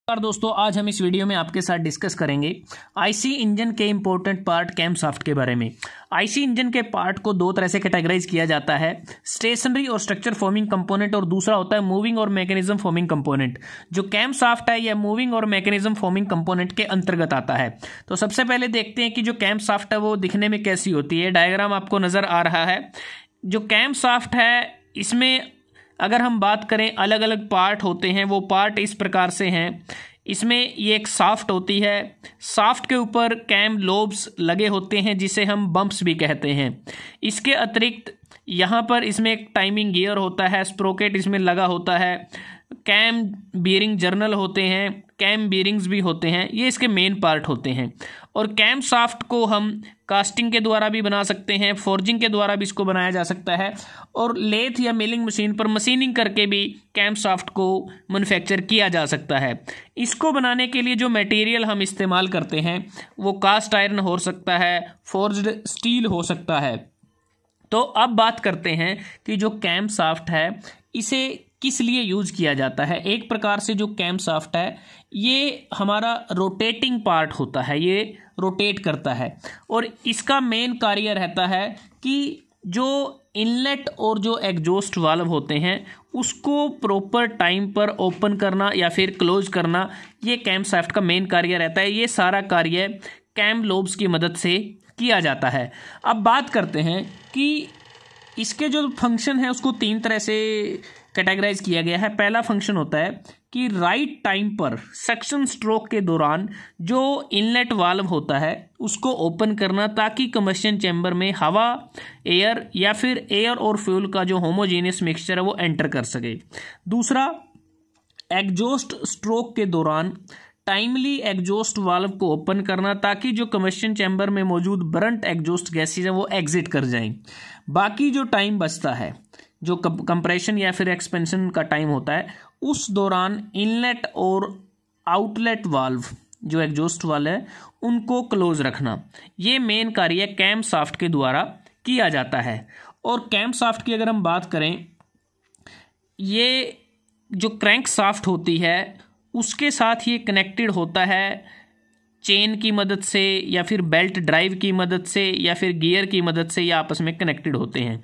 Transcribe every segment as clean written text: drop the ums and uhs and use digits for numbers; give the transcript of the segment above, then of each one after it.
नमस्कार दोस्तों, आज हम इस वीडियो में आपके साथ डिस्कस करेंगे आईसी इंजन के इंपॉर्टेंट पार्ट कैमशाफ्ट के बारे में। आईसी इंजन के पार्ट को दो तरह से कैटेगराइज किया जाता है, स्टेशनरी और स्ट्रक्चर फॉर्मिंग कंपोनेंट, और दूसरा होता है मूविंग और मैकेनिज्म फॉर्मिंग कंपोनेंट। जो कैमशाफ्ट है यह मूविंग और मैकेनिज्म फॉर्मिंग कंपोनेंट के अंतर्गत आता है। तो सबसे पहले देखते हैं कि जो कैमशाफ्ट है वो दिखने में कैसी होती है। डायग्राम आपको नजर आ रहा है। जो कैमशाफ्ट है इसमें अगर हम बात करें अलग अलग पार्ट होते हैं, वो पार्ट इस प्रकार से हैं। इसमें ये एक शाफ्ट होती है, शाफ्ट के ऊपर कैम लोब्स लगे होते हैं जिसे हम बम्प्स भी कहते हैं। इसके अतिरिक्त यहाँ पर इसमें एक टाइमिंग गियर होता है, स्प्रोकेट इसमें लगा होता है, कैम बीयरिंग जर्नल होते हैं, कैम बीयरिंग्स भी होते हैं। ये इसके मेन पार्ट होते हैं। और कैम शाफ्ट को हम कास्टिंग के द्वारा भी बना सकते हैं, फोर्जिंग के द्वारा भी इसको बनाया जा सकता है, और लेथ या मिलिंग मशीन पर मशीनिंग करके भी कैम शाफ्ट को मैन्युफैक्चर किया जा सकता है। इसको बनाने के लिए जो मटेरियल हम इस्तेमाल करते हैं वो कास्ट आयरन हो सकता है, फोर्ज्ड स्टील हो सकता है। तो अब बात करते हैं कि जो कैम शाफ्ट है इसे किस लिए यूज किया जाता है। एक प्रकार से जो कैम शाफ्ट है ये हमारा रोटेटिंग पार्ट होता है, ये रोटेट करता है, और इसका मेन कार्य रहता है कि जो इनलेट और जो एग्जॉस्ट वाल्व होते हैं उसको प्रॉपर टाइम पर ओपन करना या फिर क्लोज करना, ये कैम शाफ्ट का मेन कार्य रहता है। ये सारा कार्य कैम लोब्स की मदद से किया जाता है। अब बात करते हैं कि इसके जो फंक्शन है उसको तीन तरह से कैटेगराइज किया गया है। पहला फंक्शन होता है कि राइट टाइम पर सक्शन स्ट्रोक के दौरान जो इनलेट वाल्व होता है उसको ओपन करना, ताकि कंबशन चैम्बर में हवा, एयर या फिर एयर और फ्यूल का जो होमोजेनियस मिक्सचर है वो एंटर कर सके। दूसरा, एग्जॉस्ट स्ट्रोक के दौरान टाइमली एग्जॉस्ट वाल्व को ओपन करना, ताकि जो कंबशन चैम्बर में मौजूद बरंट एग्जॉस्ट गैसेज है वो एग्जिट कर जाएं। बाकी जो टाइम बचता है, जो कंप्रेशन या फिर एक्सपेंशन का टाइम होता है, उस दौरान इनलेट और आउटलेट वाल्व जो एग्जॉस्ट वाले हैं उनको क्लोज रखना। ये मेन कार्य कैम शाफ्ट के द्वारा किया जाता है। और कैम शाफ्ट की अगर हम बात करें, ये जो क्रैंक शाफ्ट होती है उसके साथ ये कनेक्टेड होता है चेन की मदद से या फिर बेल्ट ड्राइव की मदद से या फिर गियर की मदद से, ये आपस में कनेक्टेड होते हैं।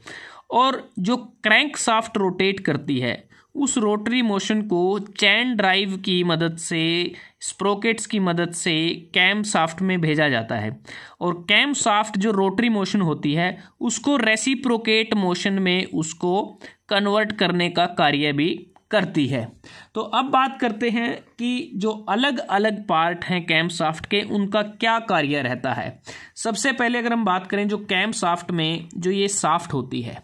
और जो क्रैंक शाफ्ट रोटेट करती है उस रोटरी मोशन को चैन ड्राइव की मदद से, स्प्रोकेट्स की मदद से कैम शाफ्ट में भेजा जाता है। और कैम शाफ्ट जो रोटरी मोशन होती है उसको रेसिप्रोकेट मोशन में उसको कन्वर्ट करने का कार्य भी करती है। तो अब बात करते हैं कि जो अलग अलग पार्ट हैं कैम शाफ्ट के उनका क्या कार्य रहता है। सबसे पहले अगर हम बात करें जो कैम शाफ्ट में जो ये शाफ्ट होती है,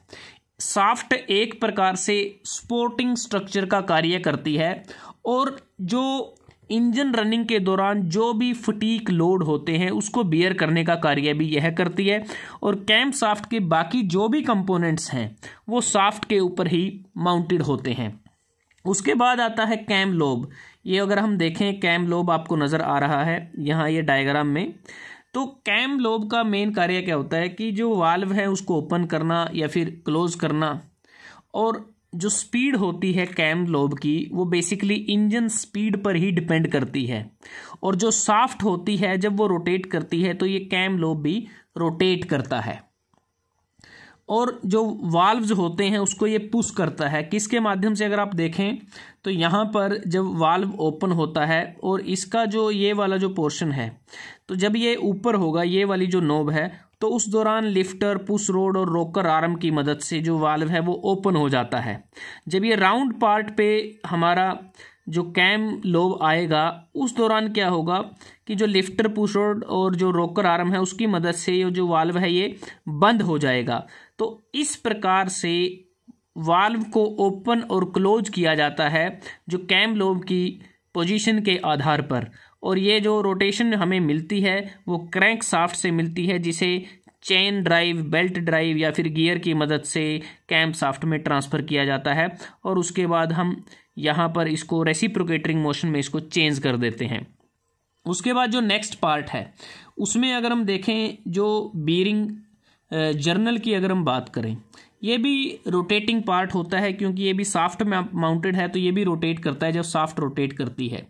शाफ्ट एक प्रकार से सपोर्टिंग स्ट्रक्चर का कार्य करती है, और जो इंजन रनिंग के दौरान जो भी फटीक लोड होते हैं उसको बियर करने का कार्य भी यह करती है। और कैम शाफ्ट के बाकी जो भी कंपोनेंट्स हैं वो शाफ्ट के ऊपर ही माउंटेड होते हैं। उसके बाद आता है कैम लोब। ये अगर हम देखें, कैम लोब आपको नज़र आ रहा है यहाँ ये डायग्राम में। तो कैम लोब का मेन कार्य क्या होता है कि जो वाल्व है उसको ओपन करना या फिर क्लोज करना। और जो स्पीड होती है कैम लोब की वो बेसिकली इंजन स्पीड पर ही डिपेंड करती है। और जो शाफ्ट होती है जब वो रोटेट करती है तो ये कैम लोब भी रोटेट करता है। और जो वाल्व्स होते हैं उसको ये पुश करता है, किसके माध्यम से अगर आप देखें तो यहाँ पर जब वाल्व ओपन होता है और इसका जो ये वाला जो पोर्शन है, तो जब ये ऊपर होगा, ये वाली जो नोब है, तो उस दौरान लिफ्टर, पुश रोड और रोकर आर्म की मदद से जो वाल्व है वो ओपन हो जाता है। जब ये राउंड पार्ट पे हमारा जो कैम लोब आएगा उस दौरान क्या होगा कि जो लिफ्टर, पुश रोड और जो रोकर आर्म है उसकी मदद से ये जो वाल्व है ये बंद हो जाएगा। तो इस प्रकार से वाल्व को ओपन और क्लोज किया जाता है जो कैम लोब की पोजीशन के आधार पर। और ये जो रोटेशन हमें मिलती है वो क्रैंक शाफ्ट से मिलती है, जिसे चेन ड्राइव, बेल्ट ड्राइव या फिर गियर की मदद से कैम शाफ्ट में ट्रांसफ़र किया जाता है। और उसके बाद हम यहाँ पर इसको रेसिप्रोकेटिंग मोशन में इसको चेंज कर देते हैं। उसके बाद जो नेक्स्ट पार्ट है उसमें अगर हम देखें, जो बीयरिंग जर्नल की अगर हम बात करें, ये भी रोटेटिंग पार्ट होता है, क्योंकि ये भी शाफ्ट में माउंटेड है तो ये भी रोटेट करता है जब शाफ्ट रोटेट करती है।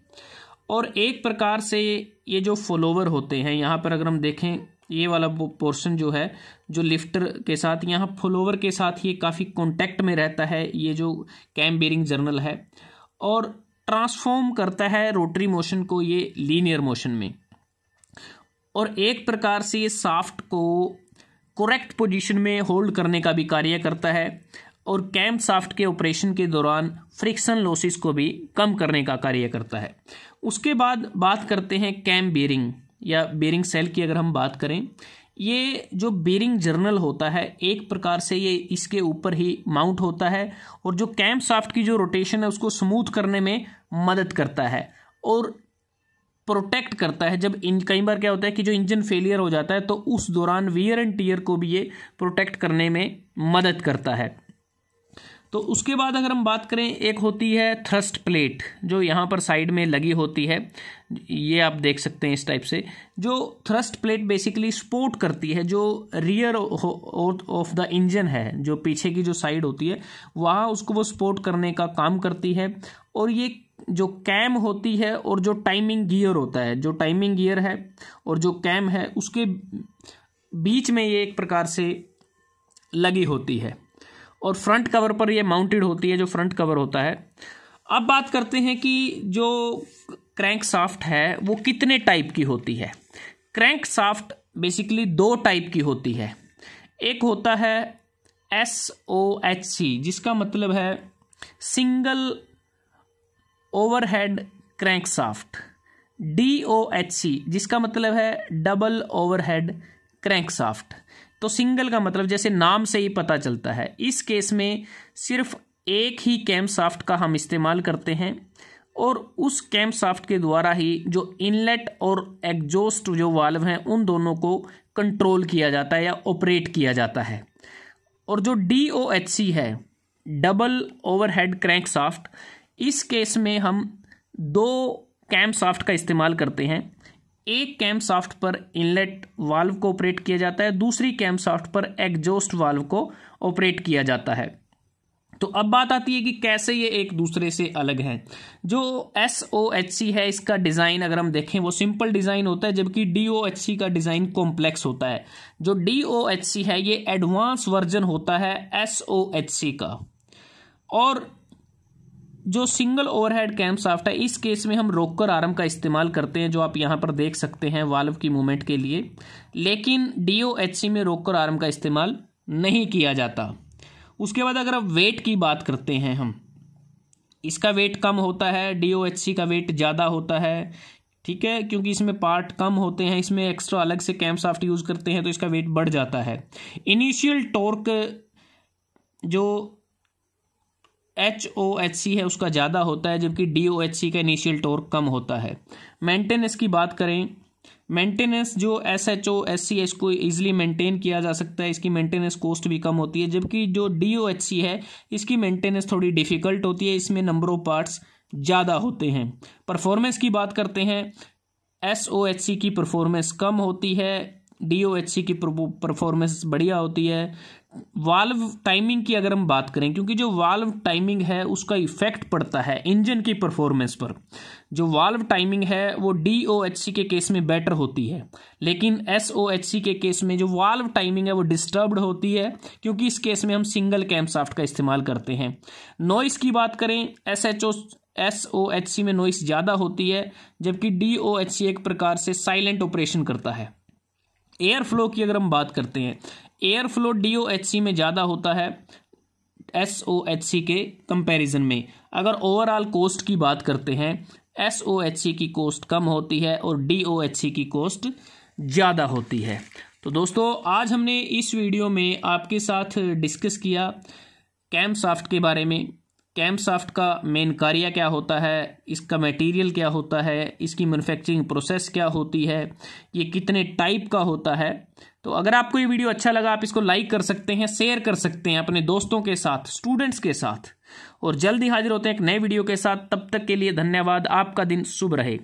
और एक प्रकार से ये जो फॉलोवर होते हैं, यहाँ पर अगर हम देखें ये वाला पोर्शन जो है जो लिफ्टर के साथ, यहाँ फॉलोवर के साथ ये काफ़ी कांटेक्ट में रहता है ये जो कैम बेरिंग जर्नल है, और ट्रांसफॉर्म करता है रोटरी मोशन को ये लीनियर मोशन में, और एक प्रकार से ये शाफ्ट को करेक्ट पोजीशन में होल्ड करने का भी कार्य करता है, और कैम शाफ्ट के ऑपरेशन के दौरान फ्रिक्शन लॉसेस को भी कम करने का कार्य करता है। उसके बाद बात करते हैं कैम बेरिंग या बेरिंग सेल की। अगर हम बात करें, ये जो बेरिंग जर्नल होता है एक प्रकार से ये इसके ऊपर ही माउंट होता है, और जो कैम शाफ्ट की जो रोटेशन है उसको स्मूथ करने में मदद करता है और प्रोटेक्ट करता है। जब कई बार क्या होता है कि जो इंजन फेलियर हो जाता है तो उस दौरान वियर एंड टियर को भी ये प्रोटेक्ट करने में मदद करता है। तो उसके बाद अगर हम बात करें, एक होती है थ्रस्ट प्लेट जो यहाँ पर साइड में लगी होती है, ये आप देख सकते हैं इस टाइप से। जो थ्रस्ट प्लेट बेसिकली सपोर्ट करती है जो रियर ऑफ द इंजन है, जो पीछे की जो साइड होती है वहाँ उसको वो सपोर्ट करने का काम करती है। और ये जो कैम होती है और जो टाइमिंग गियर होता है, जो टाइमिंग गियर है और जो कैम है उसके बीच में ये एक प्रकार से लगी होती है, और फ्रंट कवर पर ये माउंटेड होती है जो फ्रंट कवर होता है। अब बात करते हैं कि जो क्रैंक शाफ्ट है वो कितने टाइप की होती है। क्रैंक शाफ्ट बेसिकली दो टाइप की होती है। एक होता है SOHC जिसका मतलब है single overhead crank shaft, DOHC जिसका मतलब है डबल ओवरहेड क्रैंक शाफ्ट। तो सिंगल का मतलब जैसे नाम से ही पता चलता है, इस केस में सिर्फ एक ही कैम शाफ्ट का हम इस्तेमाल करते हैं, और उस कैम शाफ्ट के द्वारा ही जो इनलेट और एग्जॉस्ट जो वाल्व हैं उन दोनों को कंट्रोल किया जाता है या ऑपरेट किया जाता है। और जो DOHC है डबल ओवरहेड क्रैंक शाफ्ट, इस केस में हम दो कैम शाफ्ट का इस्तेमाल करते हैं। एक कैम शाफ्ट पर इनलेट वाल्व को ऑपरेट किया जाता है, दूसरी कैम शाफ्ट पर एग्जॉस्ट वाल्व को ऑपरेट किया जाता है। तो अब बात आती है कि कैसे ये एक दूसरे से अलग हैं। जो SOHC है इसका डिज़ाइन अगर हम देखें वो सिंपल डिज़ाइन होता है, जबकि DOHC का डिज़ाइन कॉम्प्लेक्स होता है। जो DOHC है ये एडवांस वर्जन होता है SOHC का। और जो सिंगल ओवरहेड कैम शाफ्ट है इस केस में हम रोकर आर्म का इस्तेमाल करते हैं, जो आप यहाँ पर देख सकते हैं वाल्व की मूवमेंट के लिए, लेकिन DOHC में रोकर आर्म का इस्तेमाल नहीं किया जाता। उसके बाद अगर अब वेट की बात करते हैं हम, इसका वेट कम होता है, DOHC का वेट ज़्यादा होता है, ठीक है, क्योंकि इसमें पार्ट कम होते हैं, इसमें एक्स्ट्रा अलग से कैम शाफ्ट यूज़ करते हैं तो इसका वेट बढ़ जाता है। इनिशियल टॉर्क जो HOHC है उसका ज़्यादा होता है, जबकि DOHC का इनिशियल टॉर्क कम होता है। मेंटेनेंस की बात करें, मेंटेनेंस जो SHOSC है इसको ईजिली मेंटेन किया जा सकता है, इसकी मेंटेनेंस कॉस्ट भी कम होती है, जबकि जो DOHC है इसकी मेंटेनेंस थोड़ी डिफ़िकल्ट होती है, इसमें नंबर ऑफ पार्ट्स ज़्यादा होते हैं। परफॉर्मेंस की बात करते हैं, SOHC की परफॉर्मेंस कम होती है, DOHC की परफॉर्मेंस बढ़िया होती है। वाल्व टाइमिंग की अगर हम बात करें, क्योंकि जो वाल्व टाइमिंग है उसका इफेक्ट पड़ता है इंजन की परफॉर्मेंस पर, जो वाल्व टाइमिंग है वो DOHC के केस में बेटर होती है, लेकिन SOHC के केस में जो वाल्व टाइमिंग है वो डिस्टर्ब्ड होती है, क्योंकि इस केस में हम सिंगल कैम शाफ्ट का इस्तेमाल करते हैं। नॉइस की बात करें, SOHC में नॉइस ज़्यादा होती है, जबकि DOHC एक प्रकार से साइलेंट ऑपरेशन करता है। एयर फ्लो की अगर हम बात करते हैं, एयर फ्लो DOHC में ज़्यादा होता है SOHC के कंपैरिजन में। अगर ओवरऑल कॉस्ट की बात करते हैं, SOHC की कॉस्ट कम होती है और DOHC की कॉस्ट ज़्यादा होती है। तो दोस्तों आज हमने इस वीडियो में आपके साथ डिस्कस किया कैम शाफ्ट के बारे में। कैम शाफ्ट का मेन कार्य क्या होता है, इसका मटेरियल क्या होता है, इसकी मैन्युफैक्चरिंग प्रोसेस क्या होती है, ये कितने टाइप का होता है। तो अगर आपको ये वीडियो अच्छा लगा आप इसको लाइक कर सकते हैं, शेयर कर सकते हैं अपने दोस्तों के साथ, स्टूडेंट्स के साथ, और जल्दी हाजिर होते हैं एक नए वीडियो के साथ। तब तक के लिए धन्यवाद। आपका दिन शुभ रहे।